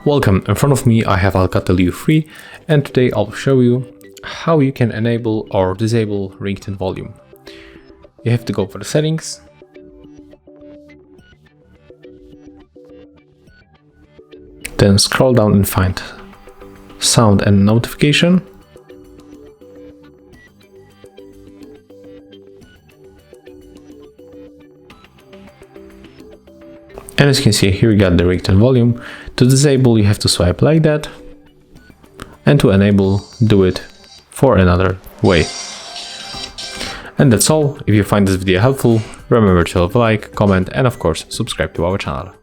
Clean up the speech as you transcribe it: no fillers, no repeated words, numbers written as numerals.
Welcome, in front of me I have ALCATEL U3, and today I'll show you how you can enable or disable ringtone volume. You have to go for the settings, then scroll down and find sound and notification. And as you can see here, you got the ringtone volume. To disable, you have to swipe like that, and to enable, do it for another way. And that's all. If you find this video helpful, remember to leave a like, comment, and of course subscribe to our channel.